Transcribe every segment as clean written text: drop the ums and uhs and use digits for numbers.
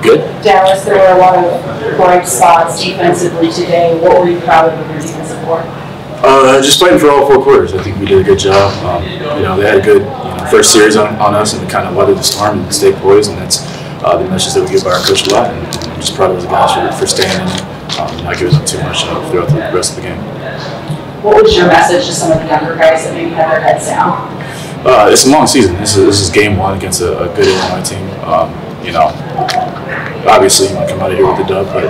Good. Dallas, there were a lot of bright spots defensively today. What were you proud of your defensive core? Just fighting for all 4 quarters. I think we did a good job. They had a good first series on us and kind of weathered the storm and stay poised, and that's the message that we give by our coach a lot. And I'm just proud of the guys for staying in and not giving up too much throughout the rest of the game. What was your message to some of the younger guys that maybe had their heads down? It's a long season. This is game 1 against a good Illinois team. Obviously you want to come out of here with a dub, but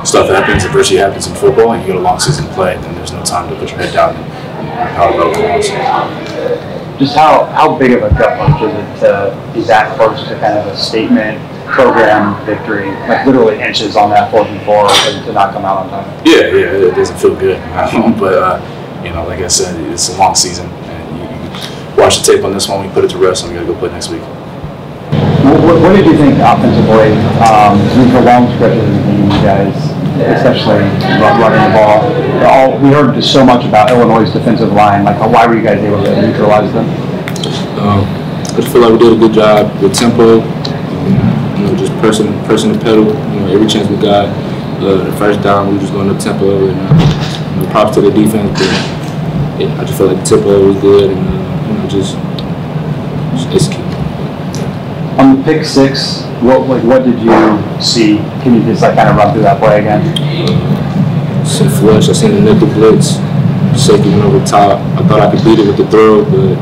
stuff happens, adversity happens in football, and you got a long season to play, and there's no time to put your head down and power about it. Just how big of a gut punch is it to be that close to kind of a statement program victory, like literally inches on that 4th and 4, and to not come out on time? Yeah, it doesn't feel good, but like I said, it's a long season, and you watch the tape on this one, we put it to rest, and we got to go play next week. What did you think offensively? For long stretches of the game, you guys, especially running the ball, we heard just so much about Illinois' defensive line. Like, why were you guys able to neutralize them? I just feel like we did a good job with tempo. Just pressing the pedal. Every chance we got, the first down, we were just going up tempo. And props to the defense. But I just feel like the tempo was good, and just execute. On the pick 6, what did you see? Can you just kind of run through that play again? Some flush. I seen the nickel blitz. Safety went over the top. I thought I could beat it with the throw, but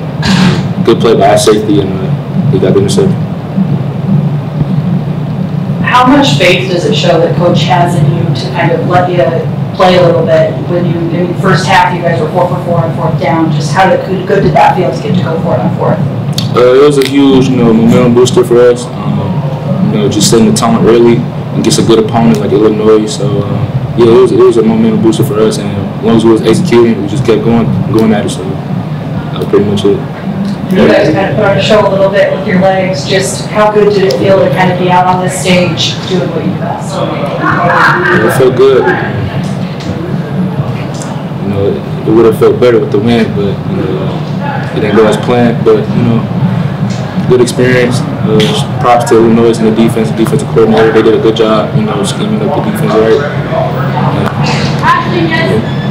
good play by our safety, and he got the interception. How much faith does it show that Coach has in you to kind of let you play a little bit? When in the first half, you guys were 4 for 4 on 4th down. Just how good did that feel to get to go for it on 4th? It was a huge, momentum booster for us. Just setting the tone early and get a good opponent like Illinois. So, it was a momentum booster for us. And as long as we was executing, we just kept going at it. So that was pretty much it. You guys kind of put on a show a little bit with your legs. Just how good did it feel to kind of be out on this stage doing what you do best? It felt good. It would have felt better with the win, but it didn't go as planned. But good experience. Props to Illinois and the defensive coordinator. They did a good job, scheming up the defense right.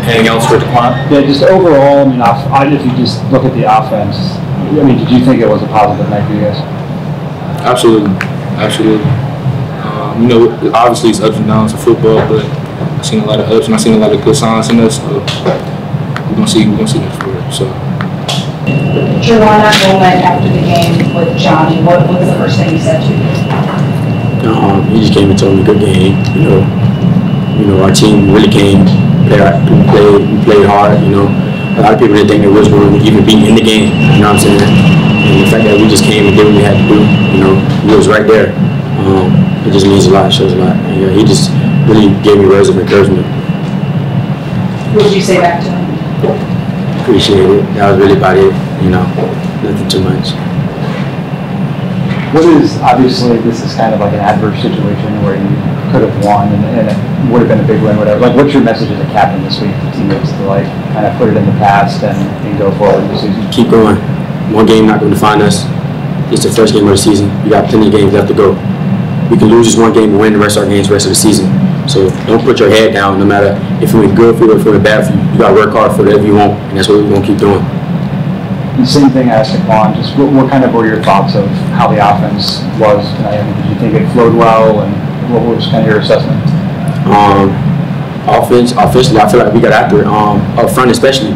Anything else for DeQuan? Yeah, just overall, if you just look at the offense, did you think it was a positive night for you guys? Absolutely. Obviously it's ups and downs of football, but I've seen a lot of ups and I've seen a lot of good signs in us. So we're gonna see next quarter. So. Juwan, that moment after the game with Johnny, what was the first thing he said to you? He just came and told me good game. Our team really came. We played hard. A lot of people didn't think that we was going to even be in the game. You know what I'm saying? And the fact that we just came and did what we had to do. We was right there. It just means a lot. It shows a lot. And, he just really gave me words of encouragement. What did you say back to him? Appreciate it. That was really about it. Nothing too much. Obviously this is kind of like an adverse situation where you could have won and it would have been a big win, whatever. What's your message as a captain this week to teammates to kind of put it in the past and go forward this season? Keep going. One game not going to define us. It's the first game of the season. We got plenty of games left to go. We can lose just one game and win the rest of our games the rest of the season. So don't put your head down no matter if it went good for you or if it went bad for you. You got to work hard for whatever you want, and that's what we're going to keep doing. The same thing I asked DeQuan, just what kind of were your thoughts of how the offense was tonight? Did you think it flowed well, and what was kind of your assessment? Offensively, I feel like we got after it. Up front especially,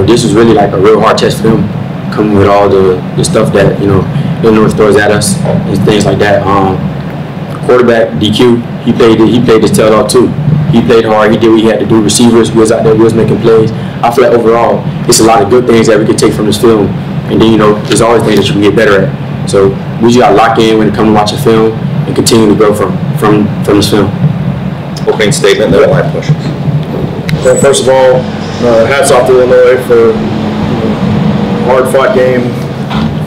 this was really like a real hard test for them, coming with all the stuff that, Illinois throws at us and things like that. Quarterback, DQ, he played his tail off too. He played hard, he did what he had to do. Receivers, we was out there, we was making plays. I feel like overall, it's a lot of good things that we can take from this film. And then, there's always things that you can get better at. So we just got to lock in when it comes to watching film and continue to grow from this film. Opening statement, then line questions. So first of all, hats off to Illinois for hard-fought game,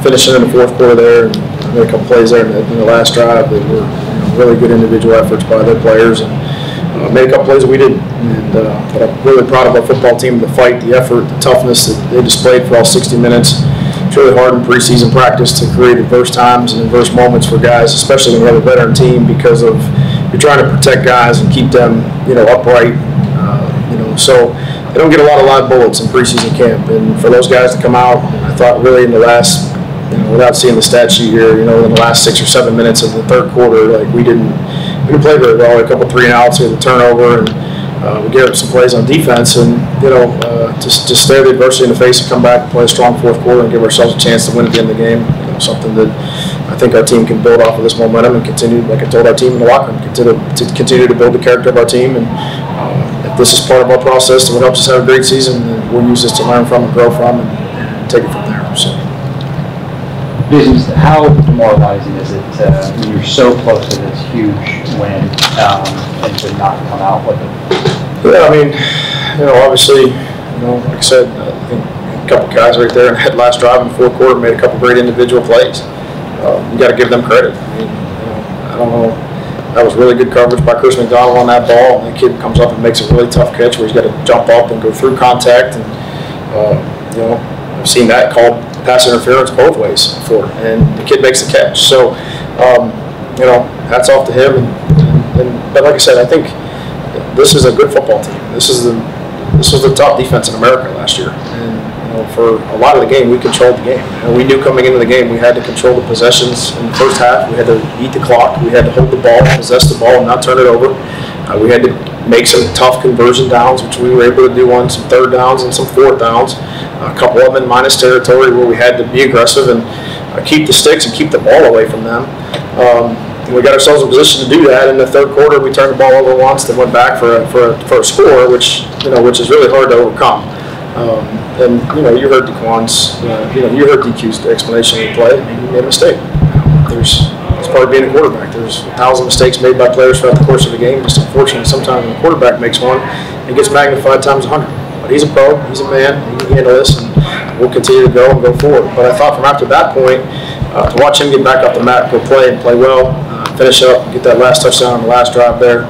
finishing in the 4th quarter there. Made a couple plays there in the last drive that were really good individual efforts by their players. And made a couple plays that we didn't. But I'm really proud of our football team, the fight, the effort, the toughness that they displayed for all 60 minutes. it's really hard in preseason practice to create adverse times and adverse moments for guys, especially when you have a veteran team, because of you're trying to protect guys and keep them, upright. So they don't get a lot of live bullets in preseason camp, and for those guys to come out, I thought really in the last, without seeing the stat sheet here, in the last 6 or 7 minutes of the third quarter, like we didn't play very well. A couple 3-and-outs, we had a turnover, and we gave up some plays on defense, and just stare the adversity in the face and come back and play a strong fourth quarter and give ourselves a chance to win at the end of the game. Something that I think our team can build off of this momentum and continue, like I told our team in the locker room, continue to build the character of our team. And if this is part of our process and what helps us have a great season, then we'll use this to learn from and grow from and take it from there. So. How demoralizing is it when you're so close to this huge win and to not come out with it? Yeah, I mean, obviously, like I said, I think a couple guys right there in that last drive in the fourth quarter made a couple great individual plays. You got to give them credit. I mean, I don't know. That was really good coverage by Chris McDonald on that ball. And the kid comes up and makes a really tough catch where he's got to jump up and go through contact. And, I've seen that called pass interference both ways before. And the kid makes the catch. So, hats off to him. But like I said, I think this is a good football team. This was the top defense in America last year. And, for a lot of the game, we controlled the game. And we knew coming into the game we had to control the possessions in the first half. We had to eat the clock. We had to hold the ball, possess the ball, and not turn it over. We had to make some tough conversion downs, which we were able to do on some third downs and some fourth downs. A couple of them in minus territory where we had to be aggressive and keep the sticks and keep the ball away from them. We got ourselves in position to do that. In the third quarter, we turned the ball over once, then went back for a score, which is really hard to overcome. And you heard DeQuan's, you heard DQ's explanation of the play. He made a mistake. It's part of being a quarterback. There's 1,000 mistakes made by players throughout the course of the game. Just unfortunately, sometimes when a quarterback makes one, it gets magnified times 100. But he's a pro. He's a man. He can handle this, and we'll continue to go and go forward. But I thought from after that point, to watch him get back up the mat, go play and play well, finish up, get that last touchdown on the last drive there,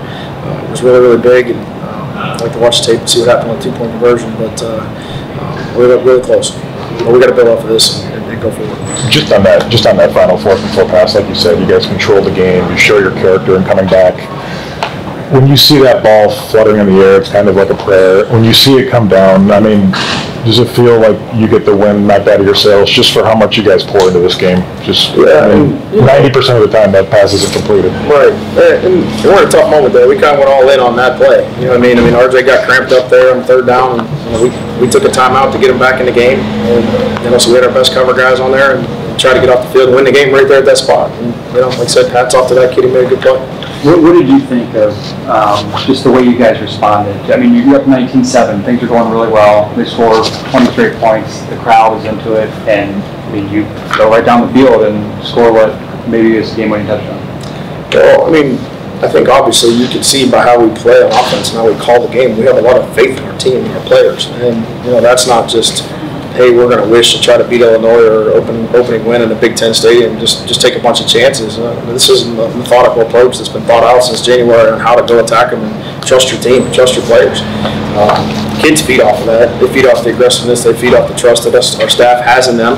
was really, really big. And I'd like to watch the tape and see what happened on the 2-point conversion. But we're really close. But we got to build off of this and go forward. Just on that final 4th and 4 pass, like you said, you guys control the game. You show your character and coming back. When you see that ball fluttering in the air, it's kind of like a prayer. When you see it come down, I mean, does it feel like you get the wind knocked out of your sails just for how much you guys pour into this game? 90% of the time that pass isn't completed. Right. And we're in a tough moment there. We kind of went all in on that play. You know what I mean? RJ got cramped up there on third down, and we took a timeout to get him back in the game. And so we had our best cover guys on there and tried to get off the field and win the game right there at that spot. And like I said, hats off to that kid. He made a good play. What did you think of just the way you guys responded? I mean, you're up 19-7. Things are going really well. They score 23 points. The crowd is into it. And, I mean, you go right down the field and score what maybe is a game-winning touchdown. Well, I mean, I think obviously you can see by how we play on offense and how we call the game, we have a lot of faith in our team and our players. And, that's not just, hey, we're going to wish to try to beat Illinois or opening win in the Big Ten Stadium, just take a bunch of chances. This is a methodical approach that's been thought out since January on how to go attack them and trust your team, trust your players. Kids feed off of that. They feed off the aggressiveness. They feed off the trust that our staff has in them.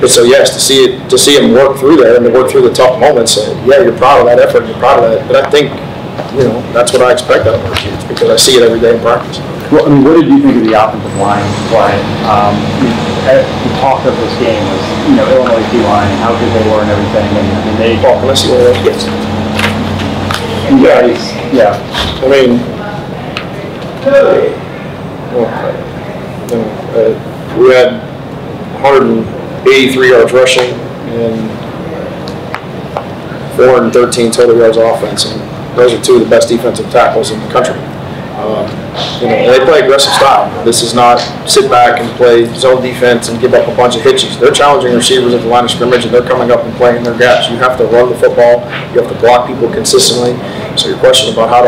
So yes, to see them work through that and to work through the tough moments, you're proud of that effort. You're proud of that. But I think that's what I expect out of our kids because I see it every day in practice. Well, I mean, what did you think of the offensive line play? The talk of this game was, Illinois D-line, how good they were and everything, and they. Oh, can I see one of those kids? Yeah. I mean, we had 183 yards rushing and 413 total yards offense, and those are two of the best defensive tackles in the country. And they play aggressive style. This is not sit back and play zone defense and give up a bunch of hitches. They're challenging receivers at the line of scrimmage, and they're coming up and playing their gaps. You have to run the football. You have to block people consistently. So your question about how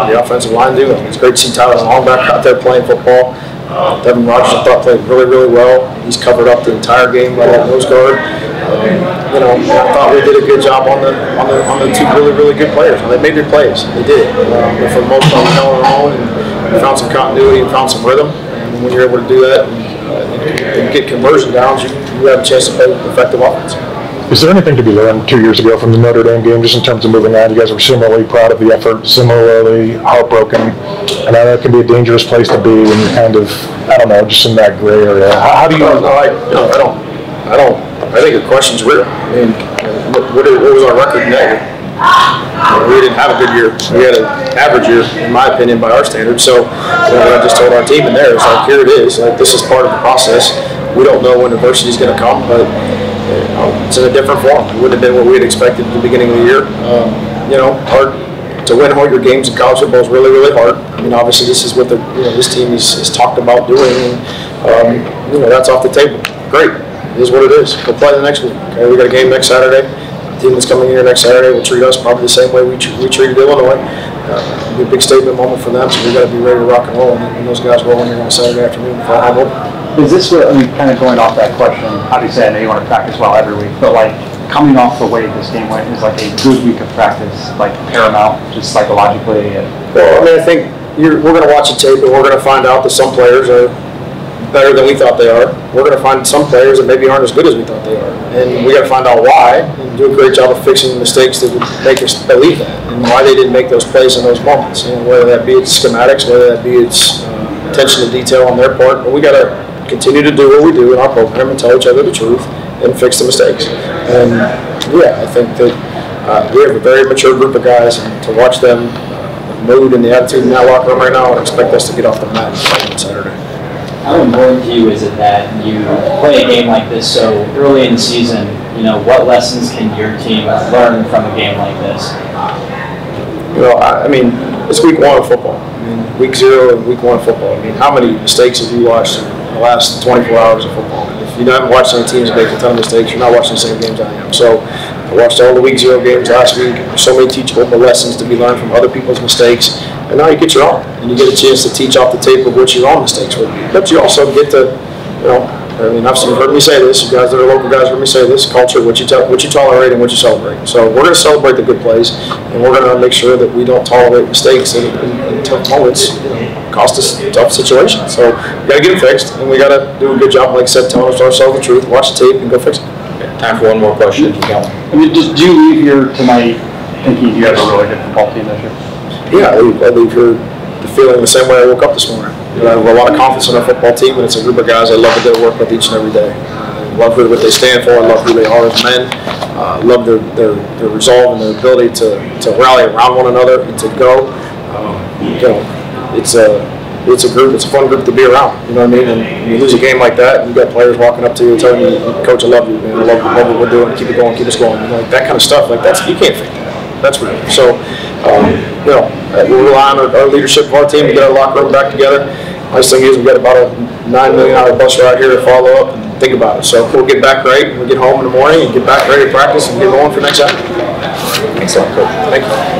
the offensive line do? I mean, it's great to see Tyler Longback out there playing football. Devin Rogers, I thought, played really, really well. He's covered up the entire game by that nose guard. I thought we did a good job on the two really, really good players. They made their plays. They did. But for the most part, we held our own and we found some continuity and found some rhythm. And when you're able to do that, and get conversion downs, you have a chance to play effective offense. Is there anything to be learned 2 years ago from the Notre Dame game, just in terms of moving on? You guys were similarly proud of the effort, similarly heartbroken, and I know it can be a dangerous place to be when you're kind of, I don't know, just in that gray area. How do you? I think the question's real. I mean, what was our record in that year? We didn't have a good year. We had an average year, in my opinion, by our standards. So, what I just told our team in there is like, here it is. Like, this is part of the process. We don't know when adversity is going to come, but it's in a different form. It wouldn't have been what we had expected at the beginning of the year. Hard to win all your games in college football is really, really hard. I mean, obviously, this is what this team is talked about doing, and that's off the table. Great. It is what it is. We'll play the next week. Okay, we got a game next Saturday. The team that's coming here next Saturday will treat us probably the same way we treated Illinois. It'll be a big statement moment for them, so we got to be ready to rock and roll. And those guys roll in here on Saturday afternoon before home open. Is this what, I mean, kind of going off that question, obviously I know you want to practice well every week, but like coming off the way this game went is like a good week of practice, like paramount, just psychologically? Well, I mean, I think we're going to watch the tape and we're going to find out that some players are better than we thought they are. We're going to find some players that maybe aren't as good as we thought they are. And we got to find out why and do a great job of fixing the mistakes that would make us believe that and why they didn't make those plays in those moments. And whether that be its schematics, whether that be its attention to detail on their part, but we got to continue to do what we do in our program and tell each other the truth and fix the mistakes. And I think that we have a very mature group of guys, and to watch them mood and the attitude in that locker room right now, I expect us to get off the mat and fight on Saturday. How important to you is it that you play a game like this so early in the season? What lessons can your team learn from a game like this? I mean, it's week 1 of football. I mean, week 0 and week 1 of football. I mean, how many mistakes have you watched in the last 24 hours of football? If you haven't watched any teams make a ton of mistakes, you're not watching the same games I am. So I watched all the week 0 games last week. There's so many teachable lessons to be learned from other people's mistakes. And now you get your own, and you get a chance to teach off the tape of what your own mistakes would be. But you also get to, you've heard me say this. You guys that are local guys heard me say this. Culture, what you tolerate and what you celebrate. So we're going to celebrate the good plays, and we're going to make sure that we don't tolerate mistakes in tough moments. Cost us tough situations. So we got to get them fixed, and we got to do a good job, like I said, telling ourselves the truth. Watch the tape and go fix it. Time for one more question. Keep going. I mean, do you leave here tonight thinking you have a really good football team this year? Yeah, I leave here feeling the same way I woke up this morning. I have a lot of confidence in our football team, and it's a group of guys I love to go to work with each and every day. I love what they stand for. I love who they are as men. I love their resolve and their ability to rally around one another and to go. It's a group. It's a fun group to be around. You know what I mean? And you lose a game like that, and you got players walking up to you and telling you, "Coach, I love you, man. I love what we're doing. Keep it going. Keep us going." And like that kind of stuff. Like you can't fake that. That's real. So, we rely on our leadership of our team to get our locker room back together. Nice thing is we've got about a $9 million bus ride here to follow up and think about it. So we'll get back right, we'll get home in the morning and get back ready to practice and get going for next Saturday. Thanks a lot, Coach. Thank you.